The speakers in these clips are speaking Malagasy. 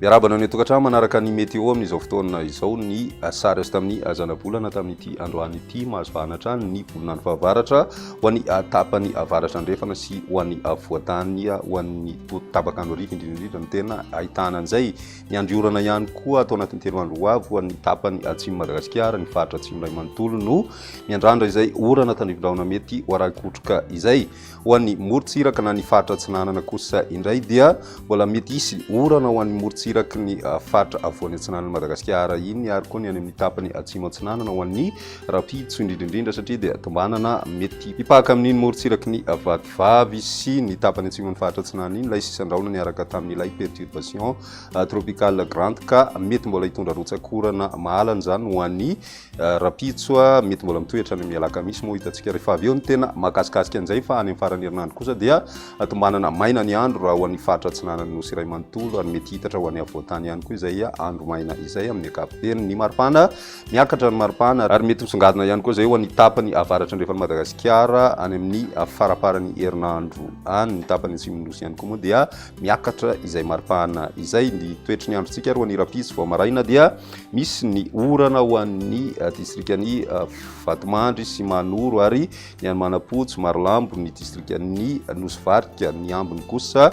Miarabana ny tokantrano manaraka ny météo amin'izao fotoana izao ny sary azy tamin'ny zanabolana tamin'ity androany ity mahazo vahanatra ny volonany fahavaratra ho an'ny tapany avaratra andrefana sy ho an'ny voatany ho an'ny tapakandro ariva indrindra no tena ahitana an'izay. Ny andriorana ihany koa atao anatin'ny telo andro ho avy ho an'ny tapany atsimo Madagasikara ny faritra atsimo iray manontolo no miandrandra izay orana tandrivondraona mety ho arakotroka izay. Ho an'ny morontsiraka na ny faritra atsinanana kosa indray dia mbola mety hisy orana ho an'ny morontsiraky ny faritra avoan'ny atsinanana Madagasikara iny ary koa ny any amin'ny tapany atsimo atsinanana ho an'ny rapitso indrindrindrindra satria dia tombana mety hipaka amin'iny morontsiraky ny vatovavy sy ny tapany atsimo ny faritra atsinanana iny ilay sisandraona niaraka tamin'ilay perturbation tropicale grande ka mety mbola hitondra rotsakorana mahalana zany ho an'ny rapitso mety mbola mitoetra any amin'ny alakamisy moa hitantsika rehefa avy eo ny tena mahakasikasika an'izay fa any amin'ny farany herinandro kosa dia tombanana maina ny andro raha ho an'ny faritra atsinanana nosy iray manontolo ary mety hitatra ho an'ny avoatany ihany koa izay andro maina izay amin'ny ankapobeny. Ny maripana miakatra ny maripana ary mety misongadina ihany koa izay ho an'ny tapany avaratra andrefan'ny Madagasikara any amin'ny faraparan'ny herinandro any ny tapany atsimo nosy ihany koa moa dia miakatra izay maripana izay. Ny toetry ny androntsika ary ho an'ny rapitso vao maraina dia misy ny orana ho an'ny distrikany Vatomandry sy Manoro ary ny any Manapotso Marolambo ny distrikany Nosvarika ny ambiny kosa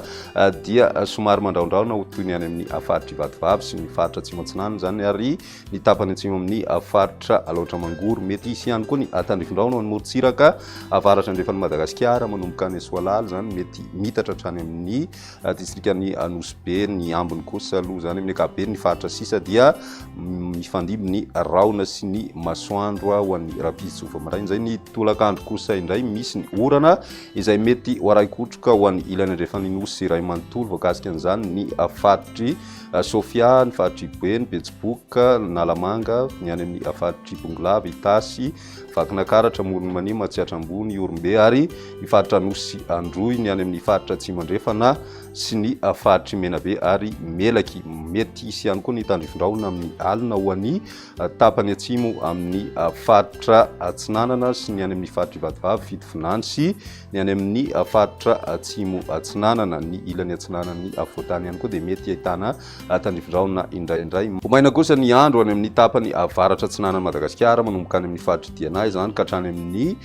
dia somary mandraondraona ho toy ny any amin'ny faritra Vatovavy sy ny faritra atsimo atsinanana zany ary ny tapany atsimo amin'ny faritra Alaotra Mangoro mety hisy ihany koa ny tandrifon-drahona ny morontsiraka avaratra andrefan'ny Madagasikara manomboka any Soalala zany mety mitatra hatrany amin'ny distrikany Nosbe ny ambiny kosa aloha zany amin'ny ankapobeny. Ny faritra sisa dia mifandimby ny Raona sy ny Masoandro ho an'ny rapitso vao maraina zay. Ny tolakandro kosa indray misy ny orana izay mety ho araikotroka ho an'ny ilany andrefan'ny nosy iray manontolo voakasika an'izany ny faritry Sofia, ny faritry Boeny, Betsiboka, Nalamanga, ny any amin'ny faritry Bongolava, Itasy, Vakinakaratra, Morony Manimo, Matsiatrambony, Orombe ary ny faritra Nosy Androy ny any amin'ny faritra Atsimo Andrefana sy ny faritry Menabe ary Melaky. Mety hisy ihany koa ny tandrifon-drahona amin'ny alina ho an'ny tapany atsimo amin'ny faritra atsinanana sy ny any amin'ny faritra Vatovavy, Fitofinany sy ny any amin'ny faritra atsimo atsinanana. Ny ilany atsinanana ny avoatany ihany koa dia mety ahitana tandrifon-drahona indraindray. Omaina kosa ny andro any amin'ny tapany avaratra atsinanana Madagasikara manomboka any amin'ny faritra Diana zany ka hatrany amin'ny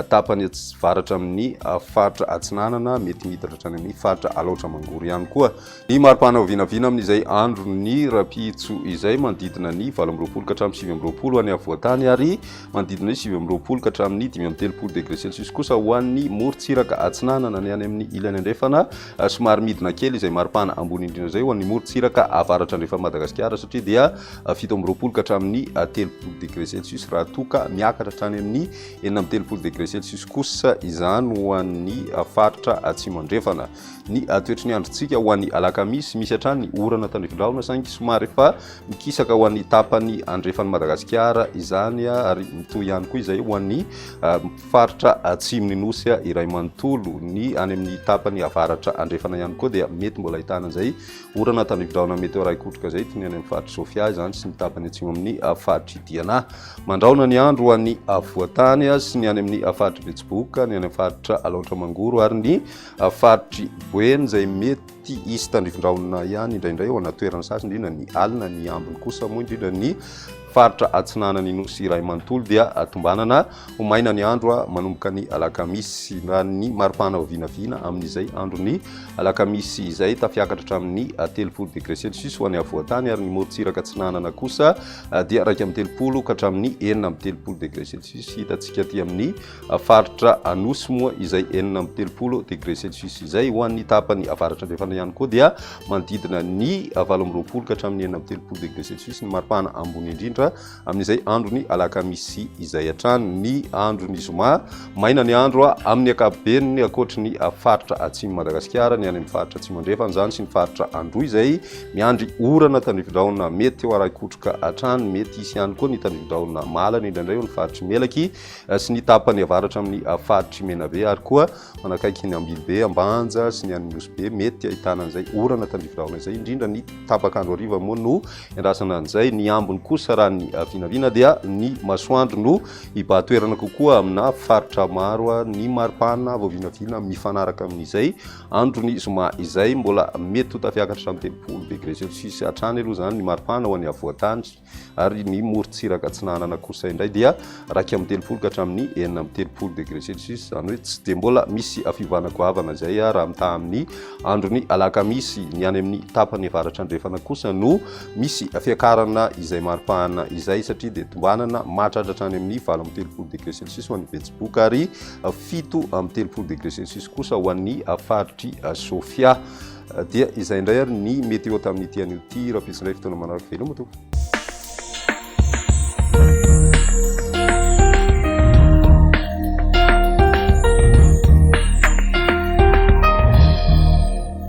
tapany avaratra amin'ny faritra atsinanana mety miditra hatrany amin'ny faritra Alaotra Mangoro ihany koa. Ny maripana vinavina amin'izay andro ny rapitso izay manodidina ny 20 ka hatramin'ny 20 any avoatany ary manodidina ny 20 ka hatramin'ny 5 degré celsius kosa ho an'ny morontsiraka atsinanana ny any amin'ny ilany andrefana somary midina kely izay maripana ambony indrindra izay ho an'ny morontsiraka avaratra andrefan'ny Madagasikara satria dia 17 ka hatramin'ny 30 degré celsius raha toka miakatra hatrany amin'ny 30 degré celsius kosa izany ho an'ny faritra atsimo andrefana. Ny toetry ny androntsika ho an'ny alakamisy misy hatrany ny orana tandrifon-drahona saingy somary efa mikisaka ho an'ny tapany andrefan'ny Madagasikara izany ary mitohy ihany koa izay ho an'ny faritra atsimo ny nosy iray manontolo. Ny any amin'ny tapany avaratra andrefana ihany koa dia mety mbola ahitana izay orana tandrifon-drahona mety ho araikotroka izay toy ny any amin'ny faritra Sofia izany sy ny tapany atsimo amin'ny faritra Diana. Mandraona ny andro ho an'ny avoatany sy ny any amin'ny faritra Betsiboka, ny any amin'ny faritra Alaotra Mangoro ary ny faritra Boeny izay mety hisy tandrifon-drahona ihany indraindray ao anaty toerana sasany indrindra ny alina, ny ambiny kosa moa indrindra ny faritra atsinanana ny nosy iray manontolo dia tombanana ho maina ny andro manomboka ny alakamisy na ny maripana vinavina amin'izay andro ny alakamisy izay tafiakatra hatramin'ny 30 degré celsius ho an'ny avoatany ary ny morontsiraka atsinanana kosa dia 2 ka hatramin'ny 30 degré celsius. Hitantsika aty amin'ny faritra Anosy moa izay 30 degré celsius izay ho an'ny tapany avaratra andrefana ihany koa dia manodidina ny 20 ka hatramin'ny 30 degré celsius ny maripana ambony indrindra amin'izay andro ny alakamisy izay hatrany. Ny andro ny zoma maina ny andro amin'ny ankapobeny akoatra ny faritra atsimo Madagasikara ny any amin'ny faritra atsimo andrefana zany sy ny faritra Androy izay miandry orana tandrifon-drahona mety ho araikotroka hatrany. Mety hisy ihany koa ny tandrifon-drahona malana indraindray ny faritra Melaky sy ny tapany avaratra amin'ny faritra Menabe ary koa manakaiky ny Ambilobe, Ambanja sy ny any Nosbe mety ahitana an'izay orana tandrifon-drahona izay indrindra ny tapakandro ariva moa no endrasana an'izay. Ny ambiny kosa raha tany vinavina dia ny masoandro no iba-toerana kokoa amina faritra maro ny maripana vao vinavina mifanaraka amin'izay androny zoma izay mbola mety ho tafiakatra hatramin'ny 30 degré celsius hatrany aloha zany ny maripana ho an'ny avoatany ary ny morontsiraka tsy nanana kosa indray dia raika amin'ny 30 ka hatramin'ny 30 degré celsius zany hoe tsy de mbola misy afivana goavana zay raha mitaha amin'ny androny alakamisy ny any amin'ny tapany avaratra andrefana kosa no misy fiakarana izay maripana izay satria de tombanana mahatratra hatrany amin'ny 30 degré celsius ho an'ny betsiboka ary 30 degré celsius kosa ho an'ny faritry Sofia dia izay indray ary ny météo tamin'ny ity an'io ty raha pisindray fotoana manaraka veloma tompoko.